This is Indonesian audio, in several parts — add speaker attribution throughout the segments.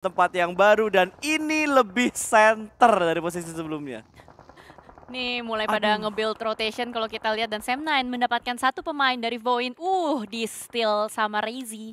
Speaker 1: tempat yang baru dan ini lebih center dari posisi sebelumnya.
Speaker 2: Nih mulai pada nge-build rotation kalau kita lihat dan Sam9 mendapatkan satu pemain dari Voin. Di steal sama Reizi.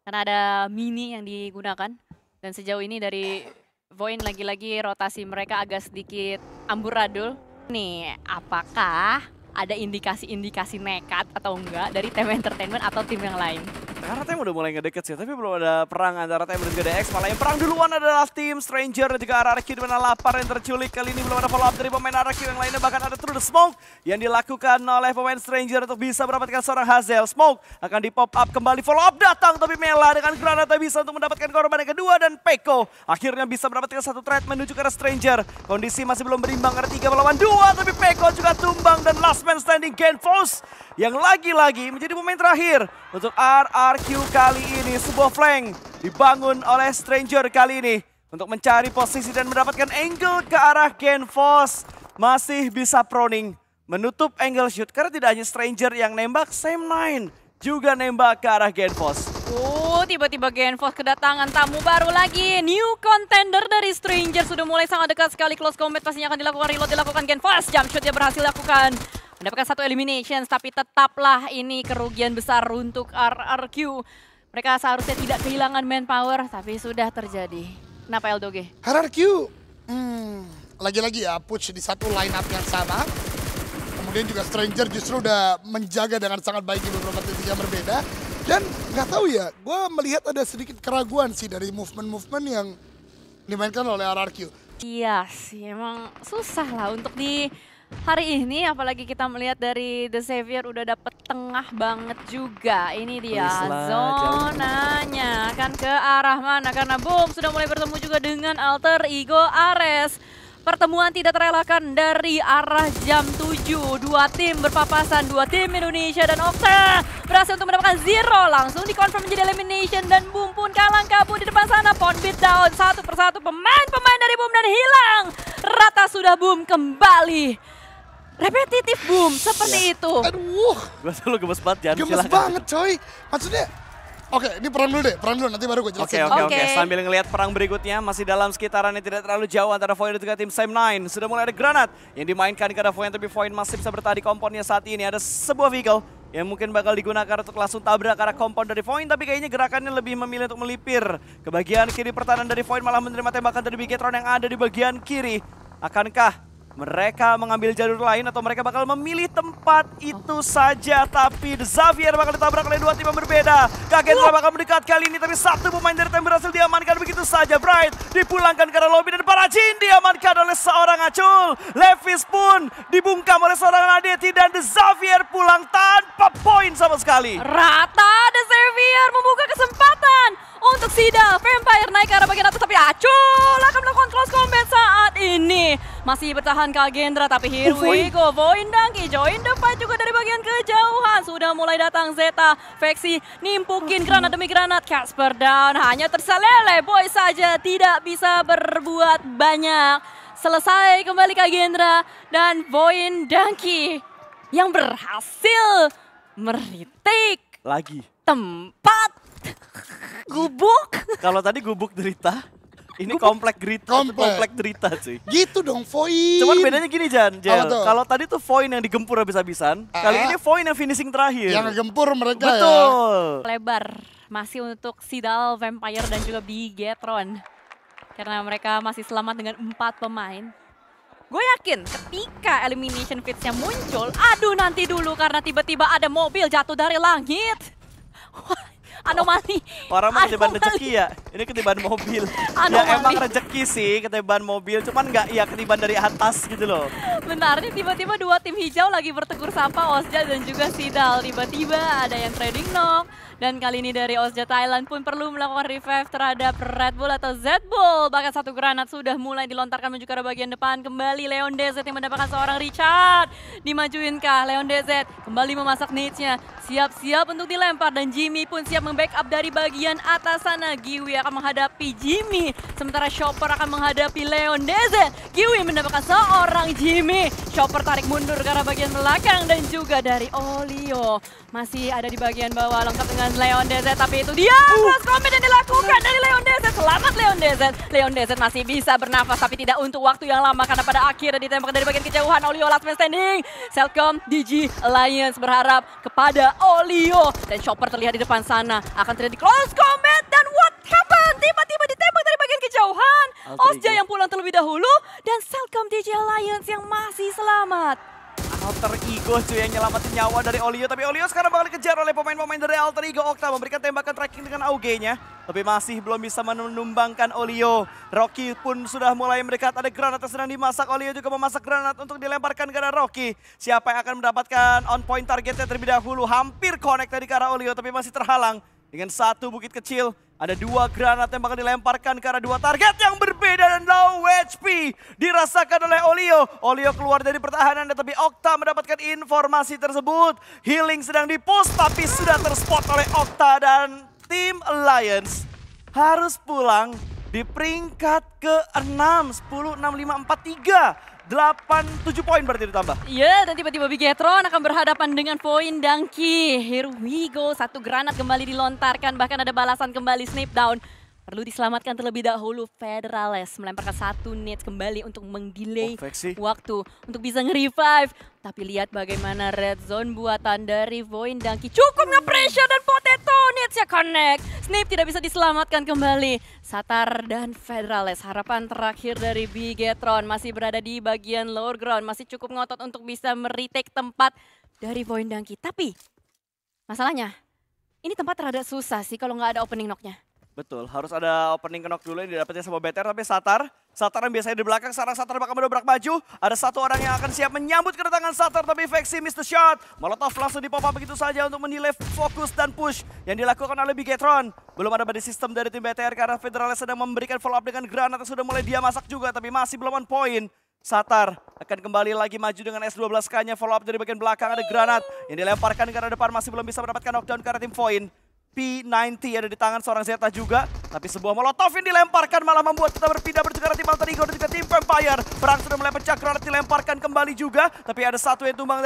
Speaker 2: Karena ada mini yang digunakan. Dan sejauh ini dari Voin lagi-lagi rotasi mereka agak sedikit amburadul. Nih apakah ada indikasi-indikasi nekat atau enggak dari Tem Entertainment atau tim yang lain?
Speaker 1: Karena Tem udah mulai ngedeket sih, tapi belum ada perang antara Tem dan juga DX. Malah yang perang duluan adalah tim Stranger dan juga RRQ di mana lapar yang terculik. Kali ini belum ada follow up dari pemain RRQ yang lainnya. Bahkan ada through the smoke yang dilakukan oleh pemain Stranger untuk bisa mendapatkan seorang Hazel. Smoke akan di pop up kembali, follow up datang. Tapi Mela dengan granata bisa untuk mendapatkan korban yang kedua. Dan Peko akhirnya bisa mendapatkan satu threat menuju ke arah Stranger. Kondisi masih belum berimbang karena 3 melawan 2. Tapi Peko juga tumbang dan last man standing Genfos yang lagi-lagi menjadi pemain terakhir untuk RRQ kali ini. Sebuah flank dibangun oleh Stranger kali ini untuk mencari posisi dan mendapatkan angle ke arah Genfos. Masih bisa proning menutup angle shoot karena tidak hanya Stranger yang nembak, Sam9 juga nembak ke arah Genfos.
Speaker 2: Tiba-tiba Genfos kedatangan tamu baru lagi. New contender dari Stranger sudah mulai sangat dekat sekali. Close combat pastinya akan dilakukan, reload dilakukan Genfos. Jump shot dia berhasil lakukan. Mendapatkan satu elimination, tapi tetaplah ini kerugian besar untuk RRQ. Mereka seharusnya tidak kehilangan manpower, tapi sudah terjadi. Kenapa Eldoge?
Speaker 3: RRQ, lagi-lagi ya push di satu line up yang sama. Kemudian juga Stranger justru udah menjaga dengan sangat baik di beberapa titik yang berbeda. Dan nggak tahu ya, gue melihat ada sedikit keraguan sih dari movement-movement yang dimainkan oleh RRQ.
Speaker 2: Iya sih, emang susah lah untuk di hari ini, apalagi kita melihat dari The Savior udah dapet tengah banget juga. Ini dia zonanya akan ke arah mana, karena Boom sudah mulai bertemu juga dengan alter ego Ares. Pertemuan tidak terelakkan dari arah jam 7. Dua tim berpapasan, dua tim Indonesia dan Okta berhasil untuk mendapatkan zero. Langsung dikonfirm menjadi elimination dan Boom pun kalang kabut di depan sana. Pon beat down satu persatu pemain-pemain dari Boom dan hilang. Rata sudah Boom kembali. Repetitif Boom, seperti itu.
Speaker 3: Aduh.
Speaker 1: Gue selalu gemes banget, Jan.
Speaker 3: Gemes banget coy. Maksudnya, oke ini perang dulu nanti baru gue jelasin.
Speaker 1: Oke. Sambil ngelihat perang berikutnya, masih dalam sekitaran yang tidak terlalu jauh antara Void dan juga tim Sam9. Sudah mulai ada granat yang dimainkan ke arah Void, tapi Void masih bisa bertahan di komponnya saat ini. Ada sebuah vehicle yang mungkin bakal digunakan untuk langsung tabrak ke arah kompon dari Void, tapi kayaknya gerakannya lebih memilih untuk melipir ke bagian kiri pertahanan dari Void, malah menerima tembakan dari Bigetron yang ada di bagian kiri. Akankah mereka mengambil jalur lain atau mereka bakal memilih tempat itu saja? Tapi The Xavier bakal ditabrak oleh dua tim yang berbeda. Kagendra bakal mendekat kali ini, tapi satu pemain dari Tem berhasil diamankan begitu saja. Bright dipulangkan ke arah lobby dan Parajin diamankan oleh seorang Acul. Levis pun dibungkam oleh seorang Nadeti dan The Xavier pulang tanpa poin sama sekali.
Speaker 2: Rata The Xavier membuka kesempatan untuk Sida. Vampire naik ke arah bagian atas, tapi Acul akan melakukan close combat saat ini. Masih bertahan Kagendra, tapi here we go. Voin Dangki join the fight juga dari bagian kejauhan. Sudah mulai datang Zeta. Veksi nimpukin granat demi granat. Casper down, hanya tersisa Lele Boy saja. Tidak bisa berbuat banyak. Selesai kembali Kagendra dan Voin Dangki yang berhasil meritik
Speaker 1: Lagi.
Speaker 2: tempat gubuk.
Speaker 1: Kalau tadi gubuk derita, ini komplek derita cuy.
Speaker 3: Gitu dong Void.
Speaker 1: Cuman bedanya gini Jan,
Speaker 3: Kalau
Speaker 1: tadi tuh Void yang digempur habis-habisan, kali ini Void yang finishing terakhir.
Speaker 3: Yang ngegempur mereka
Speaker 1: Betul.
Speaker 2: Lebar masih untuk Sidal, Vampire dan juga Bigetron. Karena mereka masih selamat dengan 4 pemain. Gue yakin ketika elimination fitsnya muncul, aduh nanti dulu karena tiba-tiba ada mobil jatuh dari langit. Anomali.
Speaker 1: Orang mah ketiban rezeki ya, ini ketiban mobil. Ya emang rezeki sih ketiban mobil, cuman nggak ya ketiban dari atas gitu loh.
Speaker 2: Benar, ini tiba-tiba dua tim hijau lagi bertegur sapa Ozja dan juga Sidal. Tiba-tiba ada yang trading knock. Dan kali ini dari Ozja Thailand pun perlu melakukan revive terhadap Red Bull atau Z-Bull. Bahkan satu granat sudah mulai dilontarkan menuju ke arah bagian depan. Kembali Leon DZ yang mendapatkan seorang Richard. Dimajuin kah Leon DZ? Kembali memasak nades-nya. Siap-siap untuk dilempar dan Jimmy pun siap membackup dari bagian atas sana. Giwi akan menghadapi Jimmy, sementara Chopper akan menghadapi Leon DZ. Giwi mendapatkan seorang Jimmy. Chopper tarik mundur ke arah bagian belakang dan juga dari Olio. Masih ada di bagian bawah lengkap dengan Leon DZ, tapi itu dia close combat yang dilakukan dari Leon DZ. Selamat Leon DZ. Leon DZ masih bisa bernafas tapi tidak untuk waktu yang lama karena pada akhirnya ditembak dari bagian kejauhan. Olio last man standing. Selcom DG Alliance berharap kepada Olio dan Chopper terlihat di depan sana. Akan terjadi close combat dan what happened? Tiba-tiba ditembak dari bagian kejauhan. Osja yang pulang terlebih dahulu dan Selcom DG Alliance yang masih selamat.
Speaker 1: Alter Ego cuy yang nyelamatin nyawa dari Olio, tapi Olio sekarang bakal dikejar oleh pemain-pemain dari Alter Ego. Okta memberikan tembakan tracking dengan AUG-nya, tapi masih belum bisa menumbangkan Olio. Rocky pun sudah mulai mendekat, ada granat yang sedang dimasak. Olio juga memasak granat untuk dilemparkan ke arah Rocky. Siapa yang akan mendapatkan on point targetnya terlebih dahulu? Hampir connect tadi ke arah Olio, tapi masih terhalang dengan satu bukit kecil. Ada dua granat yang bakal dilemparkan ke arah dua target yang berbeda dan low HP dirasakan oleh Olio. Olio keluar dari pertahanan tapi Okta mendapatkan informasi tersebut. Healing sedang di-push tapi sudah terspot oleh Okta dan tim Alliance harus pulang di peringkat ke-6. 10, 6, 5, 4, 3. 8-7 poin berarti ditambah.
Speaker 2: Iya, dan tiba-tiba Bigetron akan berhadapan dengan Voin Dangki. Here we go, satu granat kembali dilontarkan, bahkan ada balasan kembali snap down. Perlu diselamatkan terlebih dahulu. Federales melemparkan satu nades kembali untuk mengdelay waktu untuk bisa nge-revive. Tapi lihat bagaimana red zone buatan dari Voin Dangki. Cukup nge-pressure dan Potato nades-nya connect. Snape tidak bisa diselamatkan kembali. Satar dan Federales, harapan terakhir dari Bigetron masih berada di bagian lower ground. Masih cukup ngotot untuk bisa meretake tempat dari Voin Dangki. Tapi masalahnya, ini tempat rada susah sih kalau nggak ada opening knock-nya.
Speaker 1: Betul, harus ada opening knock dulu yang didapatnya sama BTR, tapi Satar yang biasanya di belakang, sekarang Satar bakal mendobrak maju. Ada satu orang yang akan siap menyambut kedatangan Satar, tapi Vexi miss the shot. Molotov langsung dipop up begitu saja untuk menilai fokus dan push yang dilakukan oleh Bigetron. Belum ada body system dari tim BTR karena Federales sedang memberikan follow up dengan granat yang sudah mulai dia masak juga, tapi masih belum on point. Satar akan kembali lagi maju dengan S12K-nya, follow up dari bagian belakang, ada granat yang dilemparkan ke arah depan, masih belum bisa mendapatkan knockdown ke arah tim Voin. P90 ada di tangan seorang Zeta juga, tapi sebuah molotov yang dilemparkan malah membuat kita berpindah menuju ke arah tim Alter Ego dan juga tim Vampire. Perang sudah mulai pecah, granat dilemparkan kembali juga, tapi ada satu yang tumbang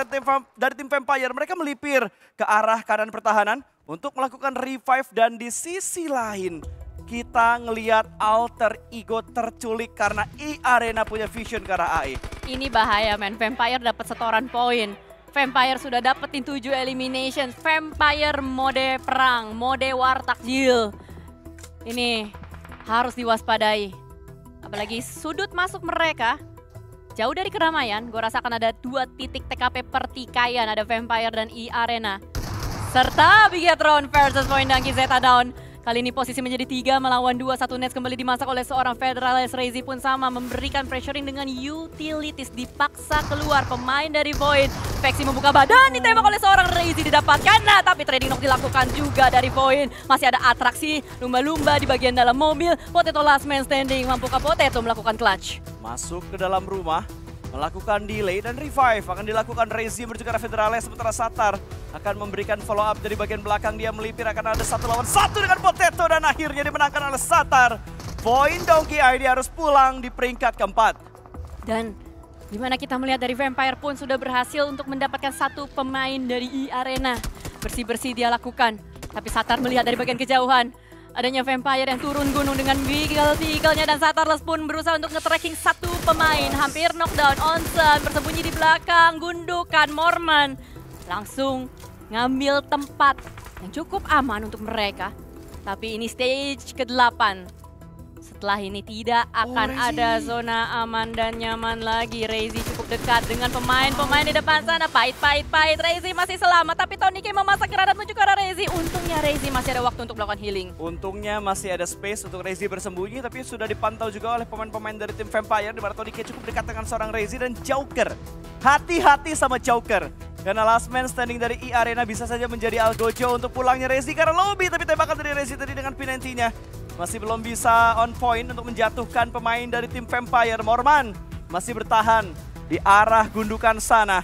Speaker 1: dari tim Vampire. Mereka melipir ke arah kanan pertahanan untuk melakukan revive, dan di sisi lain kita ngelihat Alter Ego terculik karena E-Arena punya vision ke arah AE.
Speaker 2: Ini bahaya men, Vampire dapat setoran poin. Vampire sudah dapetin 7 elimination. Vampire mode perang, mode war takjil. Ini harus diwaspadai. Apalagi sudut masuk mereka jauh dari keramaian. Gue rasa akan ada 2 titik TKP pertikaian. Ada Vampire dan E-Arena. Serta Bigetron versus Voin Dangki Zeta down. Kali ini posisi menjadi 3 melawan 2. Satu nets kembali dimasak oleh seorang Federales. Reizi pun sama memberikan pressuring dengan utilities. Dipaksa keluar pemain dari Void. Vexi membuka badan, ditembak oleh seorang Reizi, didapatkan. Nah, tapi trading knock dilakukan juga dari Void. Masih ada atraksi lumba-lumba di bagian dalam mobil. Potato last man standing. Mampukah Potato melakukan clutch?
Speaker 1: Masuk ke dalam rumah, melakukan delay dan revive. Akan dilakukan Reizi menuju ke arah Federales, sementara Satar akan memberikan follow up dari bagian belakang. Dia melipir, akan ada 1 lawan 1 dengan Potato dan akhirnya dimenangkan oleh Satar. Voin Dangki ID harus pulang di peringkat keempat.
Speaker 2: Dan gimana kita melihat dari Vampire pun sudah berhasil untuk mendapatkan 1 pemain dari E-Arena. Bersih-bersih dia lakukan, tapi Satar melihat dari bagian kejauhan adanya Vampire yang turun gunung dengan vehicle-nya, dan Satarles pun berusaha untuk nge-tracking 1 pemain. Hampir knockdown, Onsen bersembunyi di belakang, gundukan Morman langsung ngambil tempat yang cukup aman untuk mereka. Tapi ini stage ke-8. Setelah ini tidak akan ada zona aman dan nyaman lagi. Reizi cukup dekat dengan pemain-pemain di depan sana. Pahit. Reizi masih selamat, tapi Tony K memasak granat menuju ke arah Reizi. Untungnya Reizi masih ada waktu untuk melakukan healing.
Speaker 1: Untungnya masih ada space untuk Reizi bersembunyi, tapi sudah dipantau juga oleh pemain-pemain dari tim Vampire, di mana Tony K cukup dekat dengan seorang Reizi dan Joker. Hati-hati sama Joker, karena last man standing dari E-Arena bisa saja menjadi algojo untuk pulangnya Reizi karena lobby, tapi tembakan dari Reizi tadi dengan P90-nya masih belum bisa on point untuk menjatuhkan pemain dari tim Vampire. Morman masih bertahan di arah gundukan sana.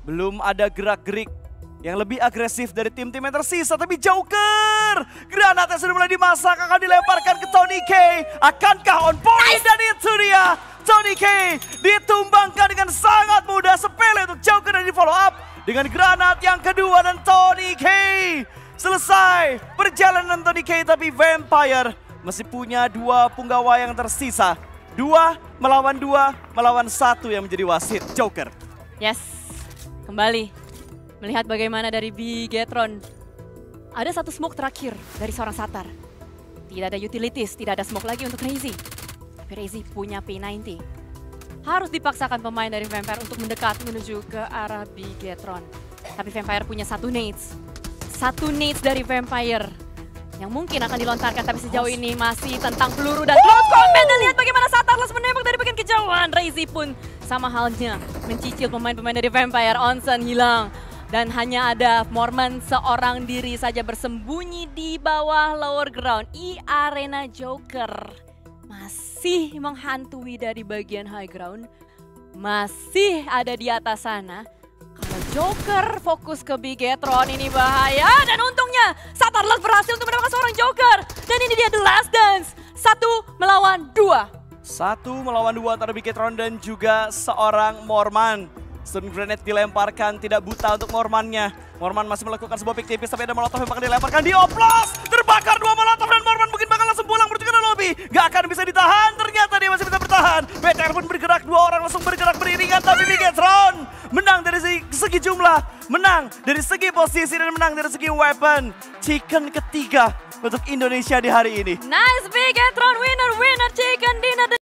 Speaker 1: Belum ada gerak-gerik yang lebih agresif dari tim-tim yang tersisa. Tapi Joker, granatnya sudah mulai dimasak, akan dilemparkan ke Tony K. Akankah on point? Dan itu dia, Tony K ditumbangkan dengan sangat mudah, sepele untuk Joker dan di follow up dengan granat yang kedua dan Tony K. Selesai perjalanan Tony K, tapi Vampire masih punya 2 punggawa yang tersisa. 2 melawan 1 yang menjadi wasit Joker.
Speaker 2: Yes, kembali melihat bagaimana dari Bigetron. Ada 1 smoke terakhir dari seorang Satar. Tidak ada utilities, tidak ada smoke lagi untuk Reizi. Tapi Reizi punya P90. Harus dipaksakan pemain dari Vampire untuk mendekat menuju ke arah Bigetron. Tapi Vampire punya 1 nades. 1 nades dari Vampire yang mungkin akan dilontarkan, tapi sejauh ini masih tentang peluru dan close combat. Dan lihat bagaimana Satarlas menembak dari bagian kejauhan. Reizi pun sama halnya mencicil pemain-pemain dari Vampire. Onsen hilang. Dan hanya ada Mormon seorang diri saja bersembunyi di bawah lower ground. Arena Joker masih menghantui dari bagian high ground. Masih ada di atas sana. Kalau Joker fokus ke Bigetron, ini bahaya. Dan untungnya Satarlas berhasil untuk mendapatkan seorang Joker. Dan ini dia The Last Dance. 1 melawan 2.
Speaker 1: 1 melawan 2 antara Bigetron dan juga seorang Morman. Stun grenade dilemparkan, tidak buta untuk Mormannya. Morman masih melakukan sebuah pick tipis, tapi ada molotov yang bakal dilemparkan, dioplos. Terbakar 2 molotov dan Morman mungkin bakal langsung pulang menuju ke lobby. Gak akan bisa ditahan, ternyata dia masih bisa bertahan. BTR pun bergerak, 2 orang langsung bergerak beriringan, tapi Bigetron menang dari segi jumlah, menang dari segi posisi, dan menang dari segi weapon. Chicken ketiga untuk Indonesia di hari ini.
Speaker 2: Nice Bigetron, winner chicken dinner.